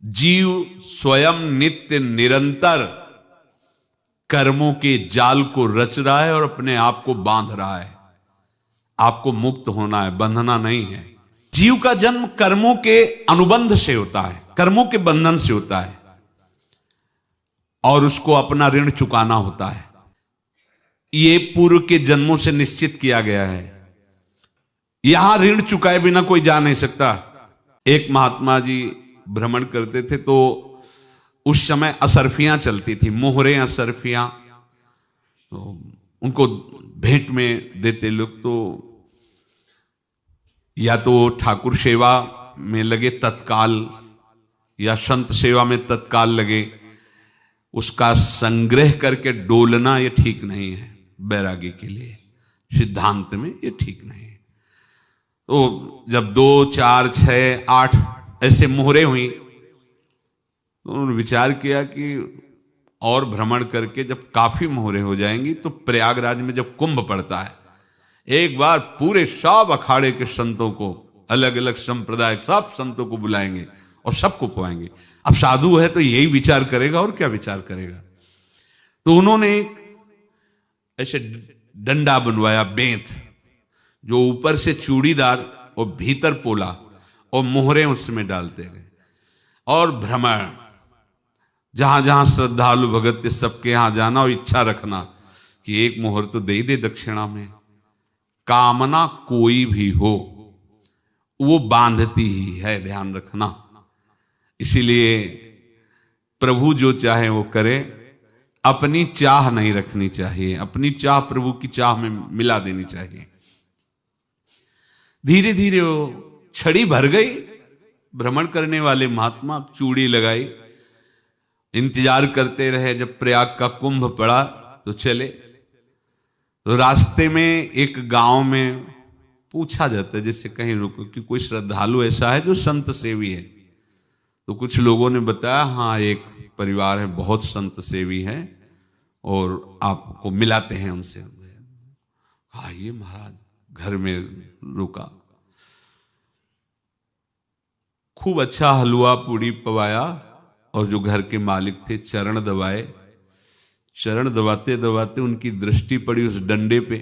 जीव स्वयं नित्य निरंतर कर्मों के जाल को रच रहा है और अपने आप को बांध रहा है। आपको मुक्त होना है, बंधना नहीं है। जीव का जन्म कर्मों के अनुबंध से होता है, कर्मों के बंधन से होता है, और उसको अपना ऋण चुकाना होता है। ये पूर्व के जन्मों से निश्चित किया गया है। यहां ऋण चुकाए बिना कोई जा नहीं सकता। एक महात्मा जी भ्रमण करते थे तो उस समय असरफियां चलती थी, मोहरे असरफियां, तो उनको भेंट में देते लोग। तो या तो ठाकुर सेवा में लगे तत्काल या संत सेवा में तत्काल लगे, उसका संग्रह करके डोलना ये ठीक नहीं है। बैरागी के लिए सिद्धांत में ये ठीक नहीं है। तो जब 2, 4, 6, 8 ऐसे मोहरे हुई तो उन्होंने विचार किया कि और भ्रमण करके जब काफी मोहरे हो जाएंगी तो प्रयागराज में जब कुंभ पड़ता है, एक बार पूरे सब अखाड़े के संतों को, अलग अलग संप्रदाय सब संतों को बुलाएंगे और सबको पवाएंगे। अब साधु है तो यही विचार करेगा, और क्या विचार करेगा। तो उन्होंने ऐसे डंडा बनवाया, बेंत, जो ऊपर से चूड़ीदार और भीतर पोला, और मोहरे उसमें डालते गए। और भ्रमण, जहां जहां श्रद्धालु भगत सबके यहां जाना और इच्छा रखना कि एक मोहर तो दे दे दक्षिणा में। कामना कोई भी हो वो बांधती ही है, ध्यान रखना। इसीलिए प्रभु जो चाहे वो करे, अपनी चाह नहीं रखनी चाहिए, अपनी चाह प्रभु की चाह में मिला देनी चाहिए। धीरे धीरे वो छड़ी भर गई। भ्रमण करने वाले महात्मा चूड़ी लगाई, इंतजार करते रहे। जब प्रयाग का कुंभ पड़ा तो चले। तो रास्ते में एक गांव में पूछा जाता है, जैसे कहीं रुको कि कोई श्रद्धालु ऐसा है जो संत सेवी है। तो कुछ लोगों ने बताया, हाँ एक परिवार है, बहुत संत सेवी है और आपको मिलाते हैं उनसे। हाँ ये महाराज, घर में रुका, खूब अच्छा हलवा पूड़ी पवाया, और जो घर के मालिक थे चरण दबाए। चरण दबाते दबाते उनकी दृष्टि पड़ी उस डंडे पे।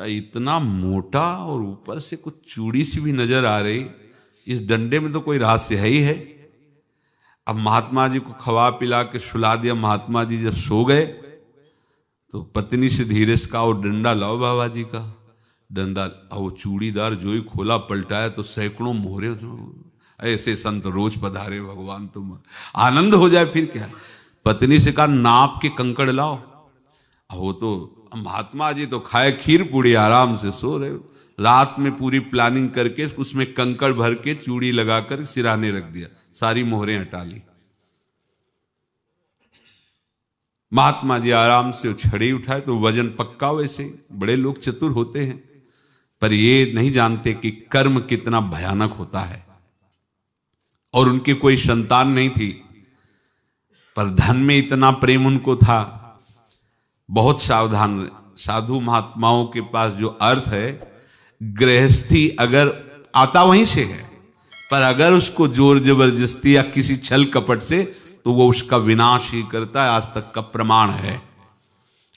इतना मोटा और ऊपर से कुछ चूड़ी सी भी नजर आ रही, इस डंडे में तो कोई रहस्य है ही है। अब महात्मा जी को खवा पिला के सुला दिया। महात्मा जी जब सो गए तो पत्नी से धीरे से कहा, वो डंडा लाओ बाबा जी का। डंडा, वो चूड़ीदार जो ही खोला पलटाया तो सैकड़ों मोहरे। ऐसे संत रोज पधारे भगवान, तुम आनंद हो जाए फिर क्या। पत्नी से कहा, नाप के कंकड़ लाओ। वो तो महात्मा जी तो खाए खीर पूड़ी, आराम से सो रहे। रात में पूरी प्लानिंग करके उसमें कंकड़ भर के चूड़ी लगाकर सिराने रख दिया, सारी मोहरें हटा ली। महात्मा जी आराम से छड़ी उठाए तो वजन पक्का। वैसे बड़े लोग चतुर होते हैं, पर ये नहीं जानते कि कर्म कितना भयानक होता है। और उनकी कोई संतान नहीं थी, पर धन में इतना प्रेम उनको था। बहुत सावधान। साधु महात्माओं के पास जो अर्थ है, गृहस्थी अगर आता वहीं से है, पर अगर उसको जोर जबरदस्ती या किसी छल कपट से, तो वो उसका विनाश ही करता है। आज तक का प्रमाण है।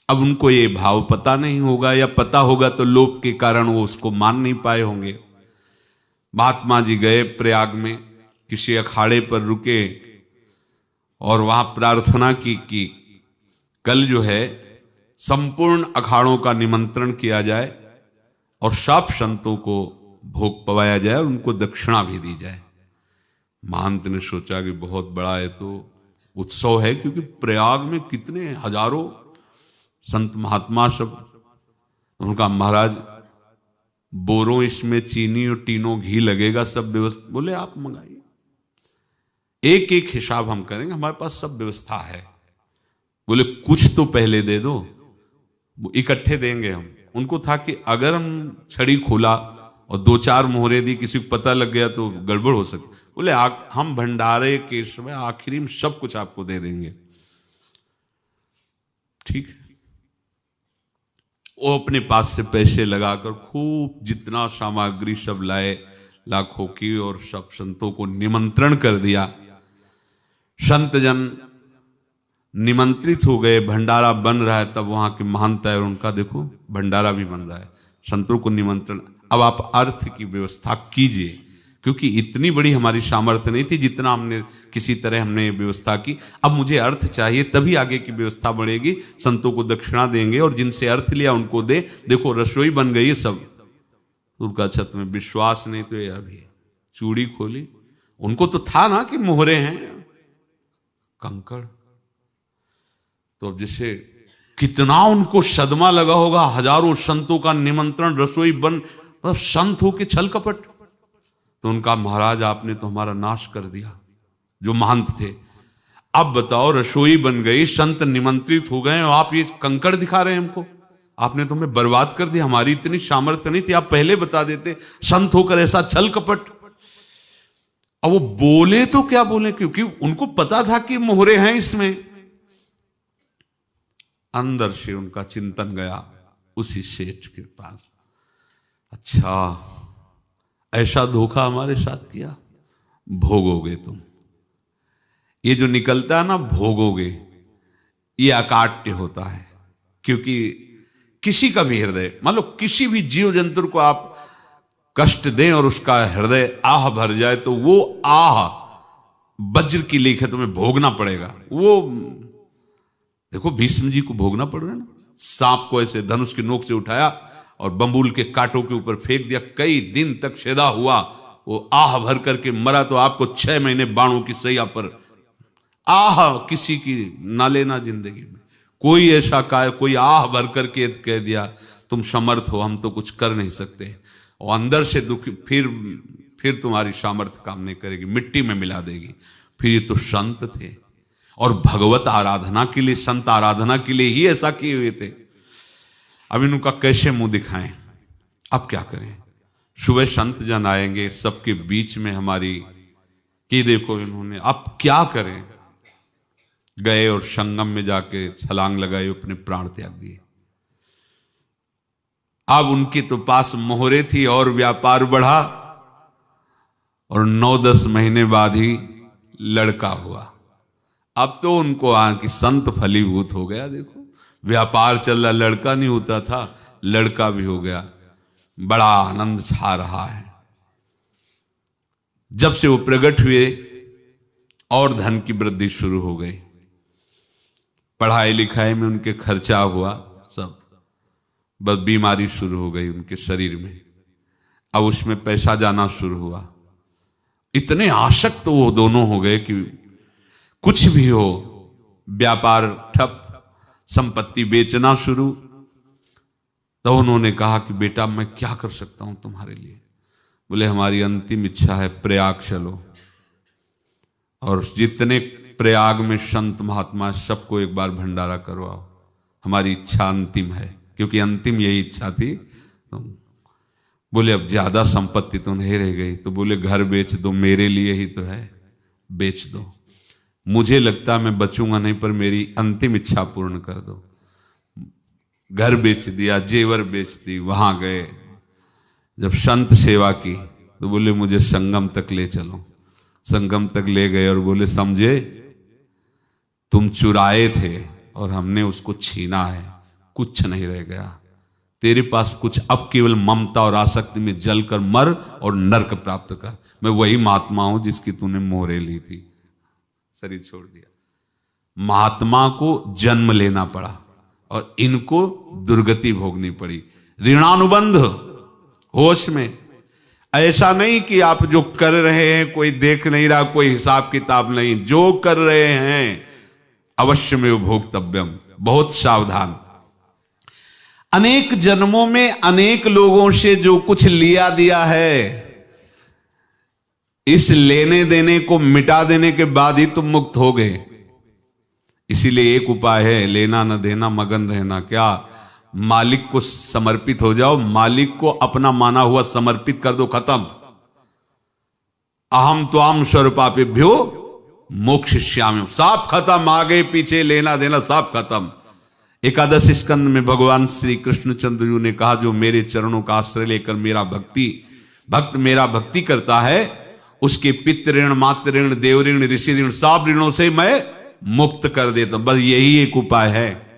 अब उनको ये भाव पता नहीं होगा, या पता होगा तो लोभ के कारण वो उसको मान नहीं पाए होंगे। महात्मा जी गए प्रयाग में, किसी अखाड़े पर रुके और वहां प्रार्थना की कि कल जो है संपूर्ण अखाड़ों का निमंत्रण किया जाए और सब संतों को भोग पवाया जाए और उनको दक्षिणा भी दी जाए। महंत ने सोचा कि बहुत बड़ा है तो उत्सव है, क्योंकि प्रयाग में कितने हजारों संत महात्मा सब। उनका महाराज बोरों इसमें चीनी और टीनों घी लगेगा, सब व्यवस्था। बोले आप मंगाइए, एक एक हिसाब हम करेंगे, हमारे पास सब व्यवस्था है। बोले कुछ तो पहले दे दो, इकट्ठे देंगे हम। उनको था कि अगर हम छड़ी खोला और 2-4 मोहरे दी, किसी को पता लग गया तो गड़बड़ हो सकती। बोले हम भंडारे के समय आखिरी में सब कुछ आपको दे देंगे। ठीक है। वो अपने पास से पैसे लगाकर खूब जितना सामग्री सब लाए, लाखों की और सब संतों को निमंत्रण कर दिया। संत जन निमंत्रित हो गए, भंडारा बन रहा है। तब वहां के महंत है और उनका देखो भंडारा भी बन रहा है, संतों को निमंत्रण। अब आप अर्थ की व्यवस्था कीजिए, क्योंकि इतनी बड़ी हमारी सामर्थ्य नहीं थी जितना हमने किसी तरह हमने व्यवस्था की। अब मुझे अर्थ चाहिए, तभी आगे की व्यवस्था बढ़ेगी। संतों को दक्षिणा देंगे और जिनसे अर्थ लिया उनको दे। देखो रसोई बन गई है सब। उनका छत में विश्वास नहीं तो ये अभी चूड़ी खोली। उनको तो था ना कि मोहरे हैं कंकड़। तो अब जैसे कितना उनको सदमा लगा होगा, हजारों संतों का निमंत्रण, रसोई बन, मतलब संत हो के छल कपट। तो उनका महाराज आपने तो हमारा नाश कर दिया, जो महंत थे। अब बताओ रसोई बन गई, संत निमंत्रित हो गए और आप ये कंकड़ दिखा रहे हैं हमको। आपने तो हमें बर्बाद कर दिया, हमारी इतनी सामर्थ्य नहीं थी, आप पहले बता देते। संत होकर ऐसा छल कपट। अब वो बोले तो क्या बोले, क्योंकि उनको पता था कि मोहरे हैं इसमें। अंदर से उनका चिंतन गया उसी सेठ के पास, अच्छा ऐसा धोखा हमारे साथ किया, भोगोगे तुम। ये जो निकलता है ना भोगोगे, ये अकाट्य होता है। क्योंकि किसी का भी हृदय, मान लो किसी भी जीव जंतु को आप कष्ट दें और उसका हृदय आह भर जाए, तो वो आह वज्र की लेख है, तुम्हें भोगना पड़ेगा। वो देखो भीष्म जी को भोगना पड़ रहा है ना। सांप को ऐसे धनुष की नोक से उठाया और बंबूल के कांटों के ऊपर फेंक दिया, कई दिन तक सेदा हुआ, वो आह भर करके मरा। तो आपको 6 महीने बाणों की सैया पर आह किसी की ना लेना जिंदगी में। कोई ऐसा कोई आह भर करके कह दिया तुम समर्थ हो, हम तो कुछ कर नहीं सकते, और अंदर से दुखी, फिर तुम्हारी सामर्थ्य काम नहीं करेगी, मिट्टी में मिला देगी। फिर ये तो संत थे और भगवत आराधना के लिए, संत आराधना के लिए ही ऐसा किए हुए थे। अब इनका कैसे मुंह दिखाएं, अब क्या करें। सुबह संत जन आएंगे, सबके बीच में हमारी कि देखो इन्होंने, अब क्या करें। गए और संगम में जाके छलांग लगाई, अपने प्राण त्याग दिए। अब उनके तो पास मोहरे थी और व्यापार बढ़ा, और 9-10 महीने बाद ही लड़का हुआ। अब तो उनको कि संत फलीभूत हो गया। देखो व्यापार चल रहा, लड़का नहीं होता था, लड़का भी हो गया, बड़ा आनंद छा रहा है। जब से वो प्रकट हुए और धन की वृद्धि शुरू हो गई, पढ़ाई लिखाई में उनके खर्चा हुआ सब, बस बीमारी शुरू हो गई उनके शरीर में। अब उसमें पैसा जाना शुरू हुआ। इतने आसक्त वो दोनों हो गए कि कुछ भी हो, व्यापार ठप, संपत्ति बेचना शुरू। तो उन्होंने कहा कि बेटा मैं क्या कर सकता हूं तुम्हारे लिए। बोले हमारी अंतिम इच्छा है प्रयाग चलो, और जितने प्रयाग में संत महात्मा सबको एक बार भंडारा करवाओ, हमारी इच्छा अंतिम है। क्योंकि अंतिम यही इच्छा थी। तो बोले अब ज्यादा संपत्ति तो नहीं रह गई। तो बोले घर बेच दो, मेरे लिए ही तो है, बेच दो। मुझे लगता मैं बचूंगा नहीं, पर मेरी अंतिम इच्छा पूर्ण कर दो। घर बेच दिया, जेवर बेच दी। वहां गए, जब संत सेवा की तो बोले मुझे संगम तक ले चलो। संगम तक ले गए और बोले समझे तुम चुराए थे और हमने उसको छीना है, कुछ नहीं रह गया तेरे पास कुछ, अब केवल ममता और आसक्ति में जलकर मर और नरक प्राप्त कर। मैं वही महात्मा हूं जिसकी तूने मोहरे ली थी, शरीर छोड़ दिया। महात्मा को जन्म लेना पड़ा और इनको दुर्गति भोगनी पड़ी। ऋणानुबंध होश में, ऐसा नहीं कि आप जो कर रहे हैं कोई देख नहीं रहा, कोई हिसाब किताब नहीं, जो कर रहे हैं अवश्य में भोक्तव्यम। बहुत सावधान। अनेक जन्मों में अनेक लोगों से जो कुछ लिया दिया है, इस लेने देने को मिटा देने के बाद ही तुम मुक्त हो गए। इसीलिए एक उपाय है, लेना न देना, मगन रहना। क्या? मालिक को समर्पित हो जाओ, मालिक को अपना माना हुआ समर्पित कर दो, खत्म। अहम त्वाम स्वरूपापेभ्यो मोक्षयिष्यामि, सब खत्म। आगे पीछे लेना देना सब खत्म। एकादश स्कंद में भगवान श्री कृष्णचंद्र जी ने कहा जो मेरे चरणों का आश्रय लेकर मेरा भक्ति भक्त मेरा भक्ति करता है उसके पितृ ऋण, मातृ ऋण, देव ऋण, ऋषि ऋण, सब ऋणों से मैं मुक्त कर देता हूं। बस यही एक उपाय है।